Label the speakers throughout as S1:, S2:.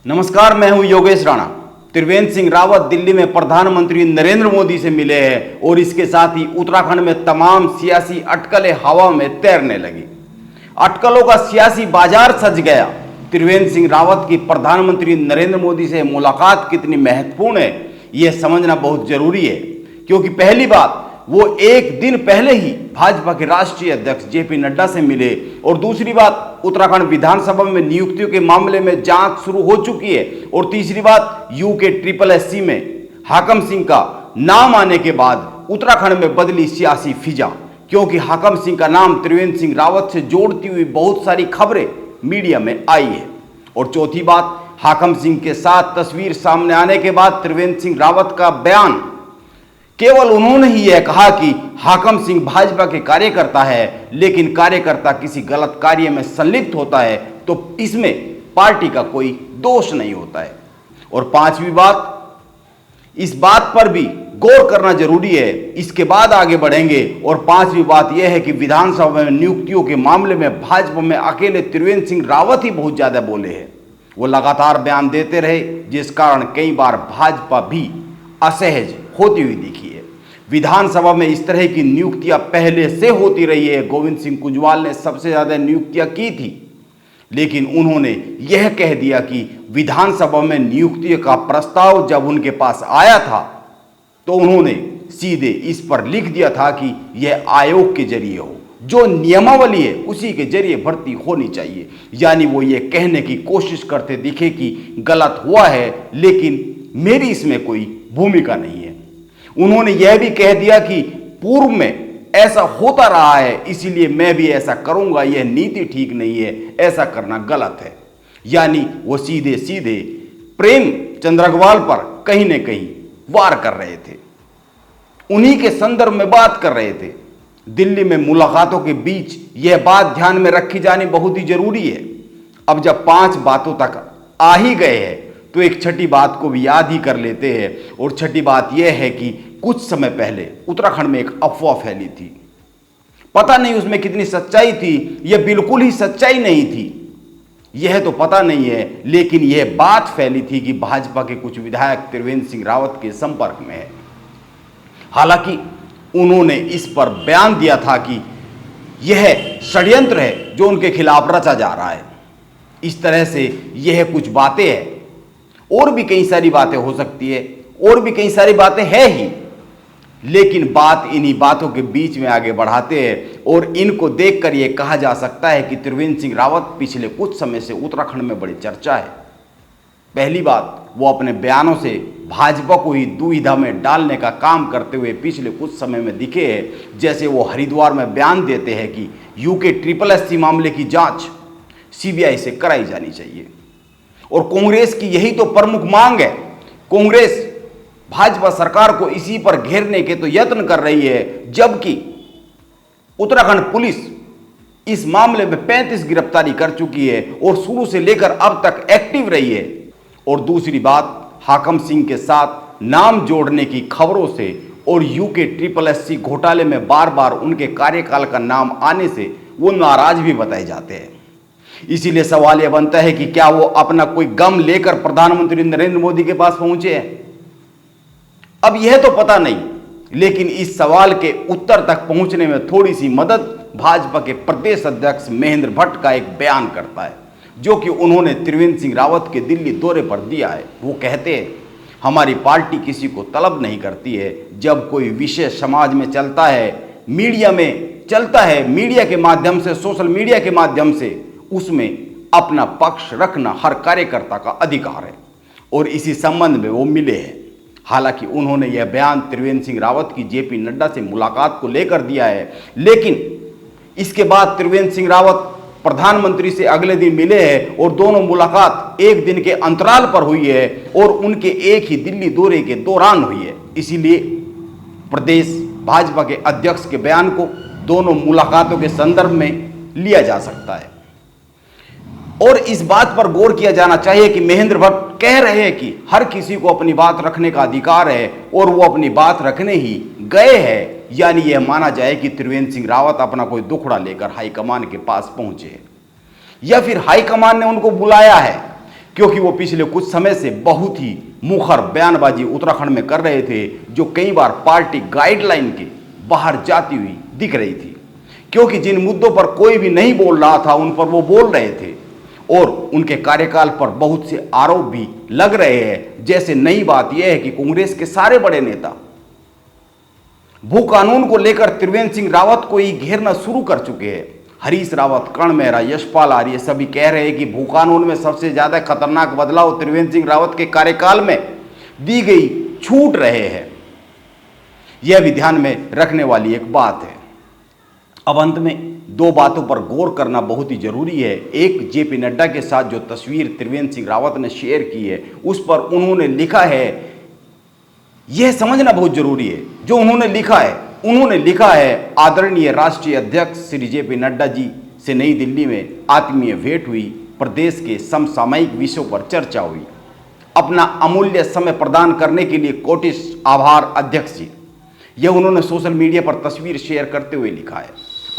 S1: नमस्कार, मैं हूं योगेश राणा। त्रिवेंद्र सिंह रावत दिल्ली में प्रधानमंत्री नरेंद्र मोदी से मिले हैं और इसके साथ ही उत्तराखंड में तमाम सियासी अटकलें हवा में तैरने लगी। अटकलों का सियासी बाजार सज गया। त्रिवेंद्र सिंह रावत की प्रधानमंत्री नरेंद्र मोदी से मुलाकात कितनी महत्वपूर्ण है, यह समझना बहुत जरूरी है, क्योंकि पहली बात, वो एक दिन पहले ही भाजपा के राष्ट्रीय अध्यक्ष जेपी नड्डा से मिले और दूसरी बात, उत्तराखंड विधानसभा में नियुक्तियों के मामले में जांच शुरू हो चुकी है और तीसरी बात, यूके SSSC में हाकम सिंह का नाम आने के बाद उत्तराखंड में बदली सियासी फिजा, क्योंकि हाकम सिंह का नाम त्रिवेंद्र सिंह रावत से जोड़ती हुई बहुत सारी खबरें मीडिया में आई है। और चौथी बात, हाकम सिंह के साथ तस्वीर सामने आने के बाद त्रिवेंद्र सिंह रावत का बयान, केवल उन्होंने ही यह कहा कि हाकम सिंह भाजपा के कार्यकर्ता है, लेकिन कार्यकर्ता किसी गलत कार्य में संलिप्त होता है तो इसमें पार्टी का कोई दोष नहीं होता है। और पांचवी बात, इस बात पर भी गौर करना जरूरी है, इसके बाद आगे बढ़ेंगे। और पांचवी बात यह है कि विधानसभा में नियुक्तियों के मामले में भाजपा में अकेले त्रिवेंद्र सिंह रावत ही बहुत ज्यादा बोले हैं। वो लगातार बयान देते रहे, जिस कारण कई बार भाजपा भी असहज होती हुई दिखी है। विधानसभा में इस तरह की नियुक्तियां पहले से होती रही है। गोविंद सिंह कुंजवाल ने सबसे ज्यादा नियुक्तियां की थी, लेकिन उन्होंने यह कह दिया कि विधानसभा में नियुक्ति का प्रस्ताव जब उनके पास आया था तो उन्होंने सीधे इस पर लिख दिया था कि यह आयोग के जरिए हो, जो नियमावली है उसी के जरिए भर्ती होनी चाहिए। यानी वो ये कहने की कोशिश करते दिखे कि गलत हुआ है, लेकिन मेरी इसमें कोई भूमिका नहीं है। उन्होंने यह भी कह दिया कि पूर्व में ऐसा होता रहा है, इसीलिए मैं भी ऐसा करूंगा, यह नीति ठीक नहीं है, ऐसा करना गलत है। यानी वो सीधे सीधे प्रेम चंद्र अग्रवाल पर कहीं न कहीं वार कर रहे थे, उन्हीं के संदर्भ में बात कर रहे थे। दिल्ली में मुलाकातों के बीच यह बात ध्यान में रखी जानी बहुत ही जरूरी है। अब जब 5 बातों तक आ ही गए हैं तो एक छठी बात को भी याद ही कर लेते हैं। और छठी बात यह है कि कुछ समय पहले उत्तराखंड में एक अफवाह फैली थी, पता नहीं उसमें कितनी सच्चाई थी, यह बिल्कुल ही सच्चाई नहीं थी, यह तो पता नहीं है, लेकिन यह बात फैली थी कि भाजपा के कुछ विधायक त्रिवेंद्र सिंह रावत के संपर्क में है। हालांकि उन्होंने इस पर बयान दिया था कि यह षड्यंत्र है जो उनके खिलाफ रचा जा रहा है। इस तरह से यह कुछ बातें हैं, और भी कई सारी बातें हो सकती है, और भी कई सारी बातें हैं ही, लेकिन बात इन्हीं बातों के बीच में आगे बढ़ाते हैं। और इनको देखकर यह कहा जा सकता है कि त्रिवेंद्र सिंह रावत पिछले कुछ समय से उत्तराखंड में बड़ी चर्चा है। पहली बात, वो अपने बयानों से भाजपा को ही दुविधा में डालने का काम करते हुए पिछले कुछ समय में दिखे हैं। जैसे वो हरिद्वार में बयान देते हैं कि यूके SSSC मामले की जांच CBI से कराई जानी चाहिए, और कांग्रेस की यही तो प्रमुख मांग है। कांग्रेस भाजपा सरकार को इसी पर घेरने के तो यत्न कर रही है, जबकि उत्तराखंड पुलिस इस मामले में 35 गिरफ्तारी कर चुकी है और शुरू से लेकर अब तक एक्टिव रही है। और दूसरी बात, हाकम सिंह के साथ नाम जोड़ने की खबरों से और यूके SSSC घोटाले में बार बार उनके कार्यकाल का नाम आने से वो नाराज भी बताए जाते हैं। इसीलिए सवाल यह बनता है कि क्या वो अपना कोई गम लेकर प्रधानमंत्री नरेंद्र मोदी के पास पहुंचे हैं? अब यह तो पता नहीं, लेकिन इस सवाल के उत्तर तक पहुंचने में थोड़ी सी मदद भाजपा के प्रदेश अध्यक्ष महेंद्र भट्ट का एक बयान करता है, जो कि उन्होंने त्रिवेंद्र सिंह रावत के दिल्ली दौरे पर दिया है। वो कहते हैं, हमारी पार्टी किसी को तलब नहीं करती है। जब कोई विषय समाज में चलता है, मीडिया में चलता है, मीडिया के माध्यम से, सोशल मीडिया के माध्यम से, उसमें अपना पक्ष रखना हर कार्यकर्ता का अधिकार है, और इसी संबंध में वो मिले हैं। हालांकि उन्होंने यह बयान त्रिवेंद्र सिंह रावत की जेपी नड्डा से मुलाकात को लेकर दिया है, लेकिन इसके बाद त्रिवेंद्र सिंह रावत प्रधानमंत्री से अगले दिन मिले हैं और दोनों मुलाकात एक दिन के अंतराल पर हुई है और उनके एक ही दिल्ली दौरे के दौरान हुई है। इसीलिए प्रदेश भाजपा के अध्यक्ष के बयान को दोनों मुलाकातों के संदर्भ में लिया जा सकता है। और इस बात पर गौर किया जाना चाहिए कि महेंद्र भट्ट कह रहे हैं कि हर किसी को अपनी बात रखने का अधिकार है, और वो अपनी बात रखने ही गए हैं। यानी यह माना जाए कि त्रिवेंद्र सिंह रावत अपना कोई दुखड़ा लेकर हाईकमान के पास पहुंचे, या फिर हाईकमान ने उनको बुलाया है। क्योंकि वो पिछले कुछ समय से बहुत ही मुखर बयानबाजी उत्तराखंड में कर रहे थे, जो कई बार पार्टी गाइडलाइन के बाहर जाती हुई दिख रही थी। क्योंकि जिन मुद्दों पर कोई भी नहीं बोल रहा था, उन पर वो बोल रहे थे और उनके कार्यकाल पर बहुत से आरोप भी लग रहे हैं। जैसे नई बात यह है कि कांग्रेस के सारे बड़े नेता भू कानून को लेकर त्रिवेंद्र सिंह रावत को ही घेरना शुरू कर चुके हैं। हरीश रावत, कर्ण मेहरा, यशपाल आर्य सभी कह रहे हैं कि भू कानून में सबसे ज्यादा खतरनाक बदलाव त्रिवेंद्र सिंह रावत के कार्यकाल में दी गई छूट रहे हैं। यह भी ध्यान में रखने वाली एक बात है। अब अंत में दो बातों पर गौर करना बहुत ही जरूरी है। एक, जेपी नड्डा के साथ जो तस्वीर त्रिवेंद्र सिंह रावत ने शेयर की है, उस पर उन्होंने लिखा है, यह समझना बहुत जरूरी है जो उन्होंने लिखा है, आदरणीय राष्ट्रीय अध्यक्ष श्री जेपी नड्डा जी से नई दिल्ली में आत्मीय भेंट हुई, प्रदेश के समसामयिक विषयों पर चर्चा हुई, अपना अमूल्य समय प्रदान करने के लिए कोटिश आभार अध्यक्ष जी। यह उन्होंने सोशल मीडिया पर तस्वीर शेयर करते हुए लिखा है।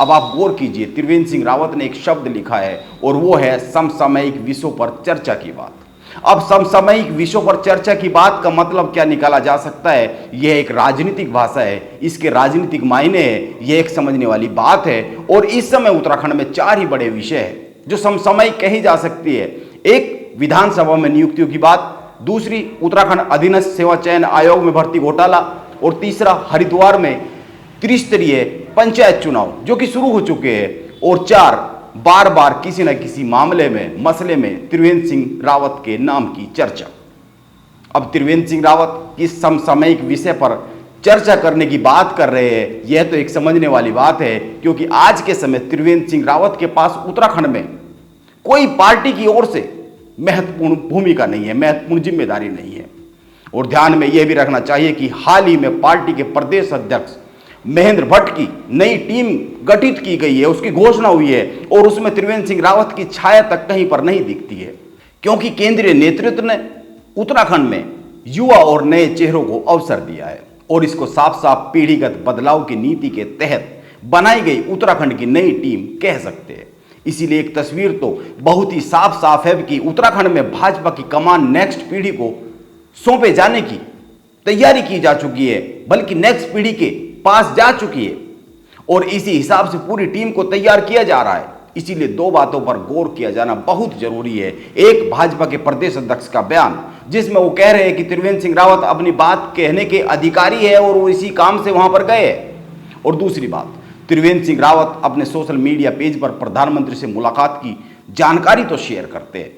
S1: अब आप गौर कीजिए, त्रिवेंद्र सिंह रावत ने एक शब्द लिखा है और वो है समसामयिक विषयों पर चर्चा की बात। अब समसामयिक विषयों पर चर्चा की बात का मतलब क्या निकाला जा सकता है? यह एक राजनीतिक भाषा है, इसके राजनीतिक मायने है, यह एक समझने वाली बात है। और इस समय उत्तराखंड में 4 ही बड़े विषय हैं जो समसामयिक कही जा सकती है। एक, विधानसभा में नियुक्तियों की बात, दूसरी, उत्तराखंड अधीनस्थ सेवा चयन आयोग में भर्ती घोटाला, और तीसरा, हरिद्वार में त्रिस्तरीय पंचायत चुनाव जो कि शुरू हो चुके हैं, और 4, बार बार किसी न किसी मसले में त्रिवेंद्र सिंह रावत के नाम की चर्चा। अब त्रिवेंद्र सिंह रावत किस समसामयिक विषय पर चर्चा करने की बात कर रहे हैं, यह तो एक समझने वाली बात है, क्योंकि आज के समय त्रिवेंद्र सिंह रावत के पास उत्तराखंड में कोई पार्टी की ओर से महत्वपूर्ण भूमिका नहीं है, महत्वपूर्ण जिम्मेदारी नहीं है। और ध्यान में यह भी रखना चाहिए कि हाल ही में पार्टी के प्रदेश अध्यक्ष महेंद्र भट्ट की नई टीम गठित की गई है, उसकी घोषणा हुई है, और उसमें त्रिवेंद्र सिंह रावत की छाया तक कहीं पर नहीं दिखती है। क्योंकि केंद्रीय नेतृत्व ने उत्तराखंड में युवा और नए चेहरों को अवसर दिया है, और इसको साफ साफ पीढ़ीगत बदलाव की नीति के तहत बनाई गई उत्तराखंड की नई टीम कह सकते हैं। इसीलिए एक तस्वीर तो बहुत ही साफ साफ है कि उत्तराखंड में भाजपा की कमान नेक्स्ट पीढ़ी को सौंपे जाने की तैयारी की जा चुकी है, बल्कि नेक्स्ट पीढ़ी के पास जा चुकी है, और इसी हिसाब से पूरी टीम को तैयार किया जा रहा है। इसीलिए 2 बातों पर गौर किया जाना बहुत जरूरी है। एक, भाजपा के प्रदेश अध्यक्ष का बयान, जिसमें वो कह रहे हैं कि त्रिवेंद्र सिंह रावत अपनी बात कहने के अधिकारी है और वो इसी काम से वहां पर गए हैं। और दूसरी बात, त्रिवेंद्र सिंह रावत अपने सोशल मीडिया पेज पर प्रधानमंत्री से मुलाकात की जानकारी तो शेयर करते हैं,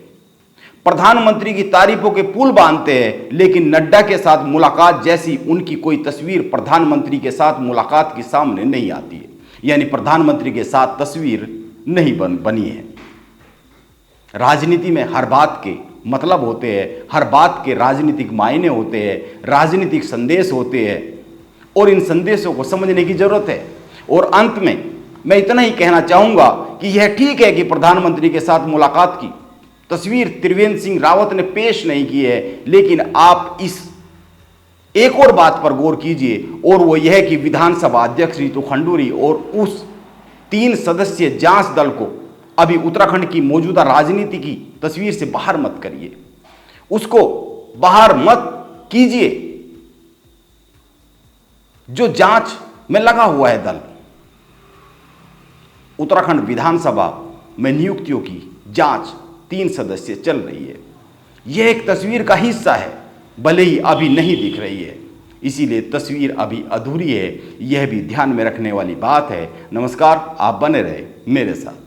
S1: प्रधानमंत्री की तारीफों के पुल बांधते हैं, लेकिन नड्डा के साथ मुलाकात जैसी उनकी कोई तस्वीर प्रधानमंत्री के साथ मुलाकात के सामने नहीं आती है। यानी प्रधानमंत्री के साथ तस्वीर नहीं बनी है। राजनीति में हर बात के मतलब होते हैं, हर बात के राजनीतिक मायने होते हैं, राजनीतिक संदेश होते हैं, और इन संदेशों को समझने की जरूरत है। और अंत में मैं इतना ही कहना चाहूंगा कि यह ठीक है कि प्रधानमंत्री के साथ मुलाकात की तस्वीर त्रिवेंद्र सिंह रावत ने पेश नहीं की है, लेकिन आप इस एक और बात पर गौर कीजिए, और वो यह कि विधानसभा अध्यक्ष रितु खंडूरी और उस 3 सदस्यीय जांच दल को अभी उत्तराखंड की मौजूदा राजनीति की तस्वीर से बाहर मत करिए, उसको बाहर मत कीजिए। जो जांच में लगा हुआ है दल, उत्तराखंड विधानसभा में नियुक्तियों की जांच 3 सदस्य चल रही है, यह एक तस्वीर का हिस्सा है, भले ही अभी नहीं दिख रही है। इसीलिए तस्वीर अभी अधूरी है, यह भी ध्यान में रखने वाली बात है। नमस्कार, आप बने रहे मेरे साथ।